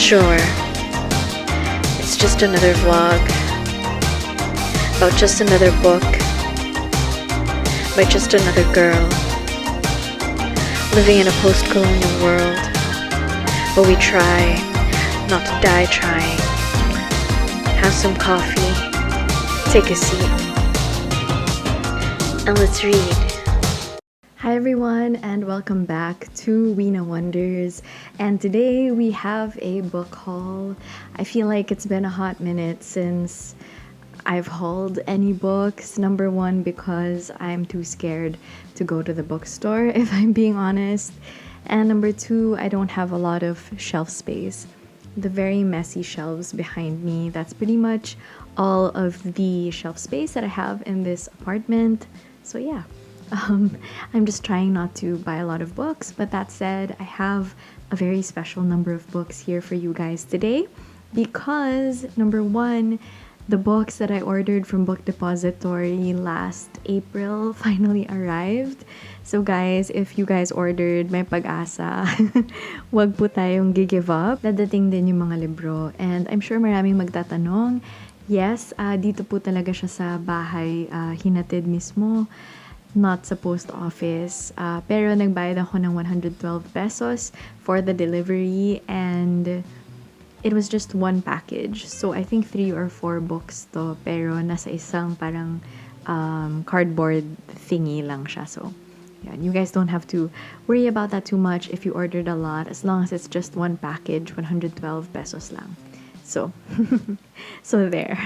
Sure, it's just another vlog about just another book by just another girl living in a post-colonial world where we try not to die trying. Have some coffee, take a seat, and let's read. Hi everyone, and welcome back to Weena Wonders. And today we have a book haul. I feel like it's been a hot minute since I've hauled any books. Number one, because I'm too scared to go to the bookstore, if I'm being honest. And number two, I don't have a lot of shelf space. The very messy shelves behind me, that's pretty much all of the shelf space that I have in this apartment. So yeah. I'm just trying not to buy a lot of books, but that said, I have a very special number of books here for you guys today because number one, the books that I ordered from Book Depository last April finally arrived. So guys, if you guys ordered, may pag-asa. Wag po tayong give up. Dadating din yung mga libro. And I'm sure maraming magtatanong, yes, dito po talaga siya sa bahay, hinatid mismo. Not sa post office. Pero nagbayad ako ng 112 pesos for the delivery and it was just one package. So I think 3 or 4 books to pero nasa isang parang cardboard thingy lang siya. So yeah, you guys don't have to worry about that too much if you ordered a lot as long as it's just one package, 112 pesos lang. So, so there.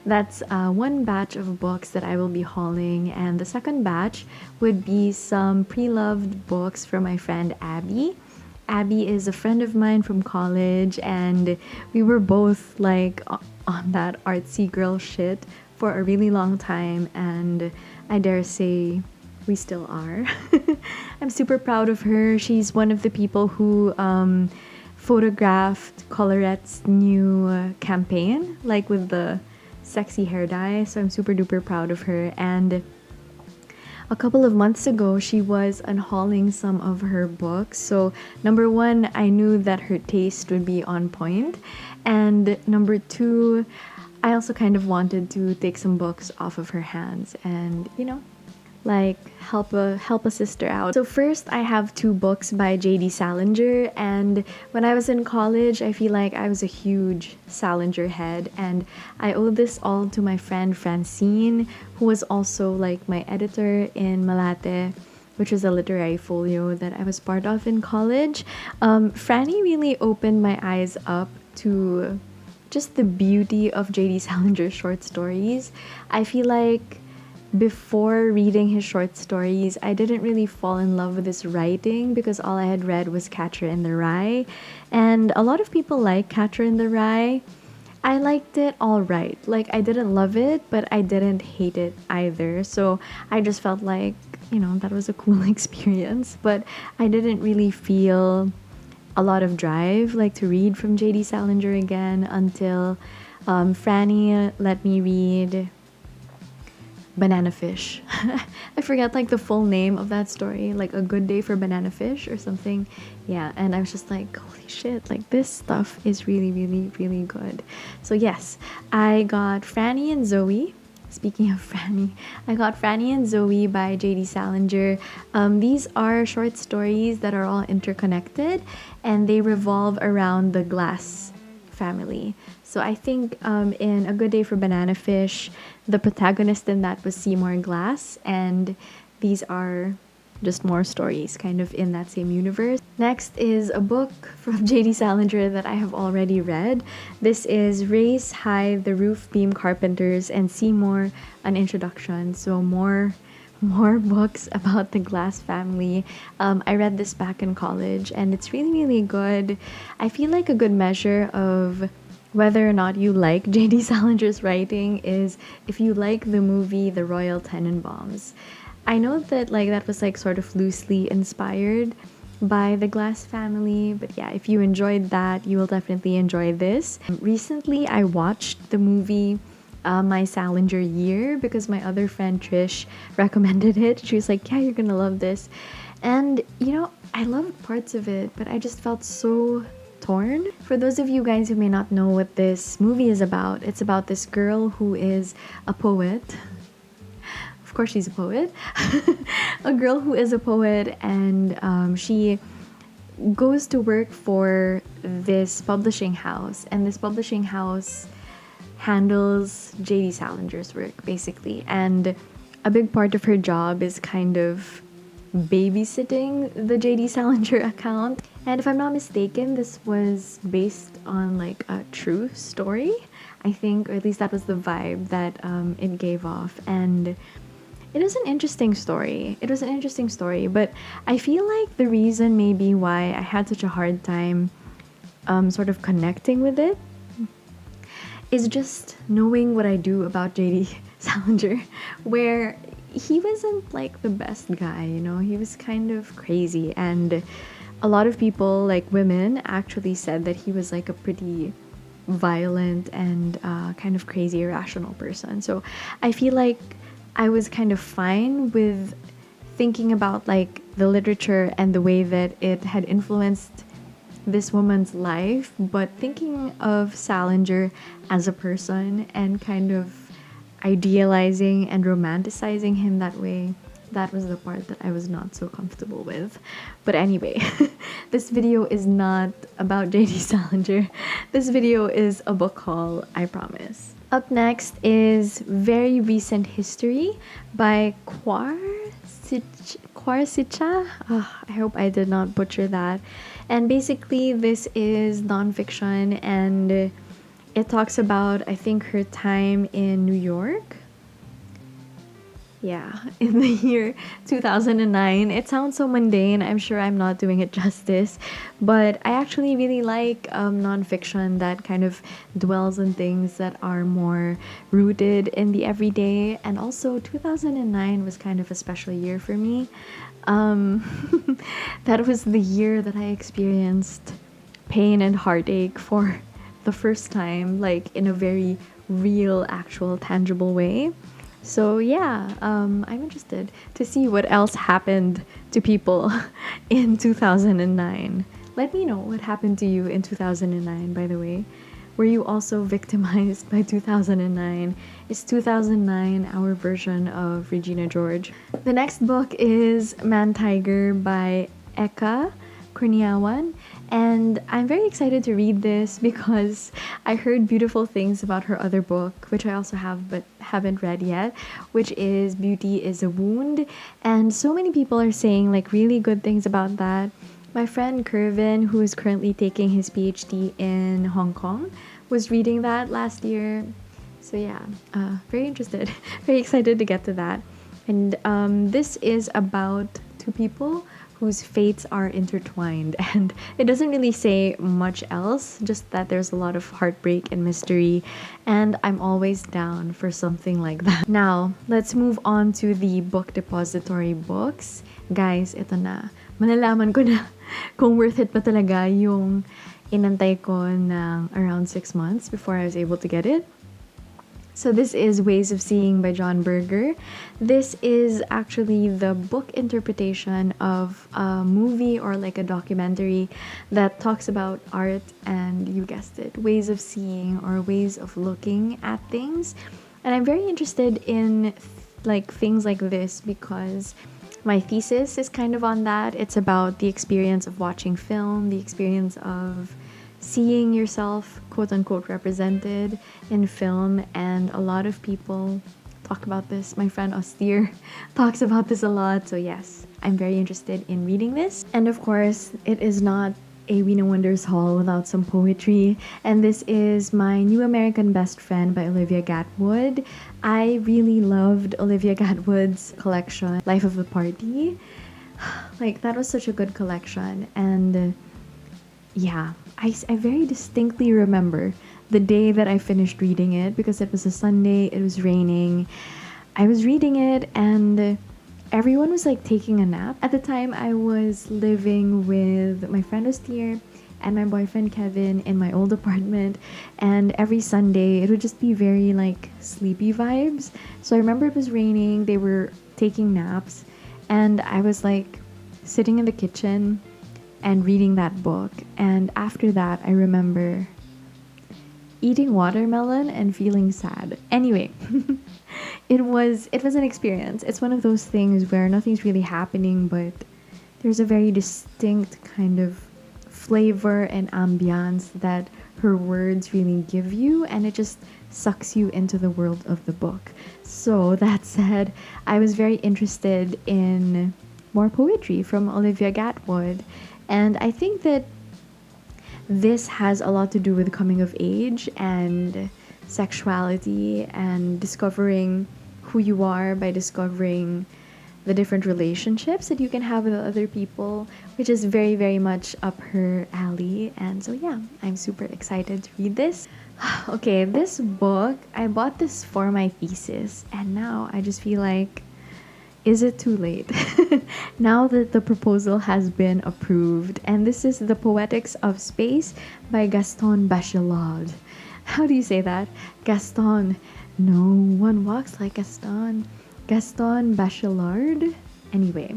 That's one batch of books that I will be hauling. And the second batch would be some pre-loved books from my friend Abby. Abby is a friend of mine from college and we were both like on that artsy girl shit for a really long time. And I dare say we still are. I'm super proud of her. She's one of the people who photographed Colorette's new campaign, like with the sexy hair dye. So I'm super duper proud of her. And a couple of months ago, she was unhauling some of her books. So number one, I knew that her taste would be on point. And number two, I also kind of wanted to take some books off of her hands and, you know, like help a sister out. So first I have 2 books by J.D. Salinger, and when I was in college I feel like I was a huge Salinger head, and I owe this all to my friend Francine, who was also like my editor in Malate, which was a literary folio that I was part of in college. Franny really opened my eyes up to just the beauty of J.D. Salinger's short stories. I feel like before reading his short stories, I didn't really fall in love with his writing because all I had read was Catcher in the Rye. And a lot of people like Catcher in the Rye. I liked it all right. Like, I didn't love it, but I didn't hate it either. So I just felt like, you know, that was a cool experience. But I didn't really feel a lot of drive, like, to read from J.D. Salinger again until Franny let me read Banana Fish. I forgot like the full name of that story, like A Good Day for Banana Fish or something. Yeah, and I was just like, holy shit, like this stuff is really, really, really good. So yes, I got Franny and Zoe. Speaking of Franny, I got Franny and Zoe by J.D. Salinger. These are short stories that are all interconnected and they revolve around the Glass family. So I think in A Good Day for Banana Fish, the protagonist in that was Seymour Glass, and these are just more stories kind of in that same universe. Next is a book from J.D. Salinger that I have already read. This is Race High, the Roof Beam Carpenters, and Seymour, an introduction. So more books about the Glass family. I read this back in college and it's really, really good. I feel like a good measure of whether or not you like J.D. Salinger's writing is if you like the movie The Royal Tenenbaums. I know that like that was like sort of loosely inspired by the Glass family, but yeah, if you enjoyed that, you will definitely enjoy this. Recently, I watched the movie My Salinger Year because my other friend Trish recommended it. She was like, yeah, you're gonna love this. And, you know, I loved parts of it, but I just felt so Torn. For those of you guys who may not know what this movie is about, it's about this girl who is a poet. Of course, she's a poet. A girl who is a poet, and she goes to work for this publishing house, and this publishing house handles J.D. Salinger's work, basically. And a big part of her job is kind of babysitting the J.D. Salinger account. And if I'm not mistaken, this was based on like a true story, I think, or at least that was the vibe that it gave off. And it was an interesting story. It was an interesting story, but I feel like the reason maybe why I had such a hard time sort of connecting with it is just knowing what I do about J.D. Salinger, where he wasn't like the best guy, you know? He was kind of crazy, and a lot of people, like women, actually said that he was like a pretty violent and kind of crazy, irrational person. So I feel like I was kind of fine with thinking about like the literature and the way that it had influenced this woman's life, but thinking of Salinger as a person and kind of idealizing and romanticizing him that way, that was the part that I was not so comfortable with. But anyway, this video is not about J.D. Salinger. This video is a book haul, I promise. Up next is Very Recent History by Quarsicha. I hope I did not butcher that. And basically, this is nonfiction, and it talks about, I think, her time in New York. Yeah, in the year 2009. It sounds so mundane. I'm sure I'm not doing it justice, but I actually really like nonfiction that kind of dwells on things that are more rooted in the everyday. And also, 2009 was kind of a special year for me. That was the year that I experienced pain and heartache for the first time, like in a very real, actual, tangible way. So yeah, I'm interested to see what else happened to people in 2009. Let me know what happened to you in 2009, by the way. Were you also victimized by 2009? Is 2009 our version of Regina George? The next book is Man Tiger by Eka Kurniawan, and I'm very excited to read this because I heard beautiful things about her other book, which I also have but haven't read yet, which is Beauty is a Wound, and so many people are saying like really good things about that. My friend Kervin, who is currently taking his PhD in Hong Kong, was reading that last year. So yeah, very interested, very excited to get to that. And this is about two people whose fates are intertwined, and it doesn't really say much else, just that there's a lot of heartbreak and mystery, and I'm always down for something like that. Now, let's move on to the book depository books. Guys, ito na. Malalaman ko na kung worth it pa talaga yung inantay ko ng around 6 months before I was able to get it. So this is Ways of Seeing by John Berger. This is actually the book interpretation of a movie or like a documentary that talks about art and, you guessed it, ways of seeing or ways of looking at things. And I'm very interested in like things like this because my thesis is kind of on that. It's about the experience of watching film, the experience of seeing yourself quote-unquote represented in film, and a lot of people talk about this. My friend Austere talks about this a lot, so yes, I'm very interested in reading this. And of course, it is not a We Know Wonders haul without some poetry, and this is My New American Best Friend by Olivia Gatwood. I really loved Olivia Gatwood's collection, Life of the Party. Like, that was such a good collection, and yeah, I very distinctly remember the day that I finished reading it because it was a Sunday, it was raining. I was reading it and everyone was like taking a nap. At the time, I was living with my friend Austere and my boyfriend Kevin in my old apartment, and every Sunday it would just be very like sleepy vibes. So I remember it was raining, they were taking naps, and I was like sitting in the kitchen and reading that book. And after that, I remember eating watermelon and feeling sad. Anyway, it was an experience. It's one of those things where nothing's really happening, but there's a very distinct kind of flavor and ambiance that her words really give you, and it just sucks you into the world of the book. So that said, I was very interested in more poetry from Olivia Gatwood, and I think that this has a lot to do with coming of age and sexuality and discovering who you are by discovering the different relationships that you can have with other people, which is very, very much up her alley. And so, yeah, I'm super excited to read this. Okay, this book, I bought this for my thesis, and now I just feel like, is it too late? Now that the proposal has been approved, and this is The Poetics of Space by Gaston Bachelard. How do you say that? Gaston. No one walks like Gaston. Gaston Bachelard? Anyway,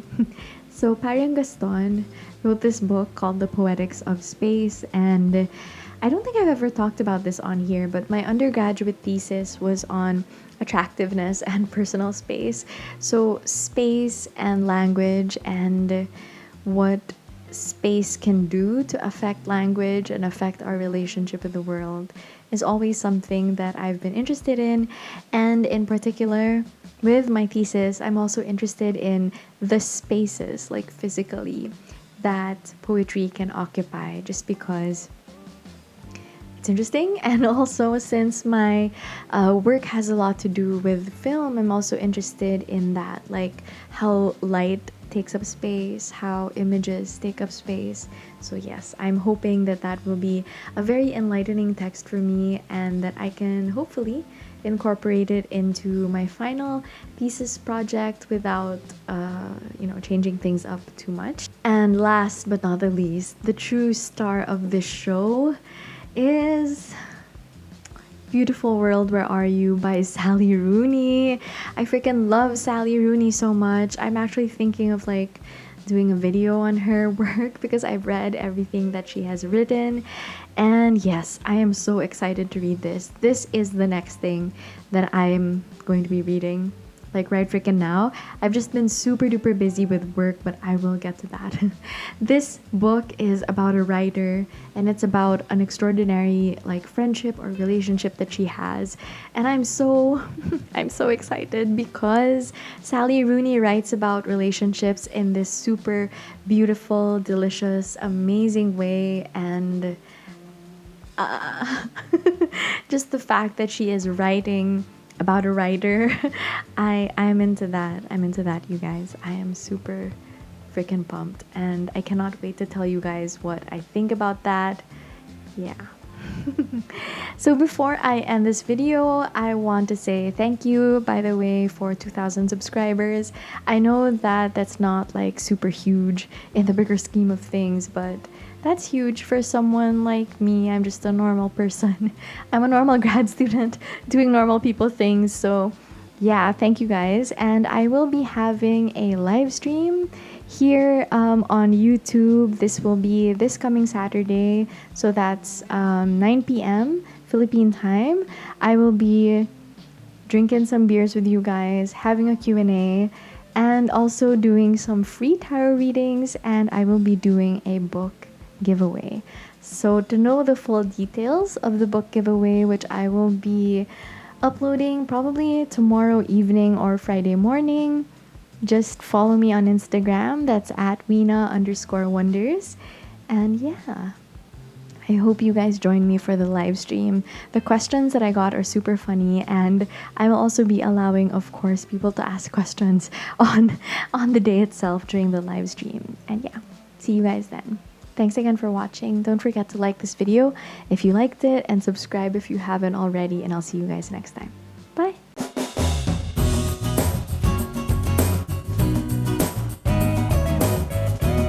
so Parang Gaston wrote this book called The Poetics of Space, and I don't think I've ever talked about this on here, but my undergraduate thesis was on attractiveness and personal space. So space and language and what space can do to affect language and affect our relationship with the world is always something that I've been interested in. And in particular, with my thesis, I'm also interested in the spaces, like physically, that poetry can occupy, just because it's interesting. And also, since my work has a lot to do with film, I'm also interested in that, like how light takes up space, how images take up space. So yes, I'm hoping that that will be a very enlightening text for me, and that I can hopefully incorporate it into my final thesis project without changing things up too much. And last but not the least, the true star of this show is Beautiful World, Where Are You by Sally Rooney. I freaking love Sally Rooney so much. I'm actually thinking of like doing a video on her work because I've read everything that she has written. And yes, I am so excited to read this. This is the next thing that I'm going to be reading, like right freaking now. I've just been super duper busy with work, but I will get to that. This book is about a writer, and it's about an extraordinary like friendship or relationship that she has. And I'm so I'm so excited because Sally Rooney writes about relationships in this super beautiful, delicious, amazing way. And just the fact that she is writing about a writer, I'm into that. I'm into that, you guys. I am super freaking pumped, and I cannot wait to tell you guys what I think about that. Yeah. So before I end this video, I want to say thank you, by the way, for 2,000 subscribers. I know that that's not like super huge in the bigger scheme of things, but that's huge for someone like me. I'm just a normal person. I'm a normal grad student doing normal people things. So yeah, thank you guys. And I will be having a live stream here on YouTube. This will be this coming Saturday. So that's 9 p.m. Philippine time. I will be drinking some beers with you guys, having a Q&A, and also doing some free tarot readings. And I will be doing a book giveaway. So to know the full details of the book giveaway, which I will be uploading probably tomorrow evening or Friday morning, just follow me on Instagram. That's at Weena_wonders. And yeah, I hope you guys join me for the live stream. The questions that I got are super funny, and I will also be allowing, of course, people to ask questions on the day itself during the live stream. And yeah, see you guys then. Thanks again for watching. Don't forget to like this video if you liked it, and subscribe if you haven't already, and I'll see you guys next time.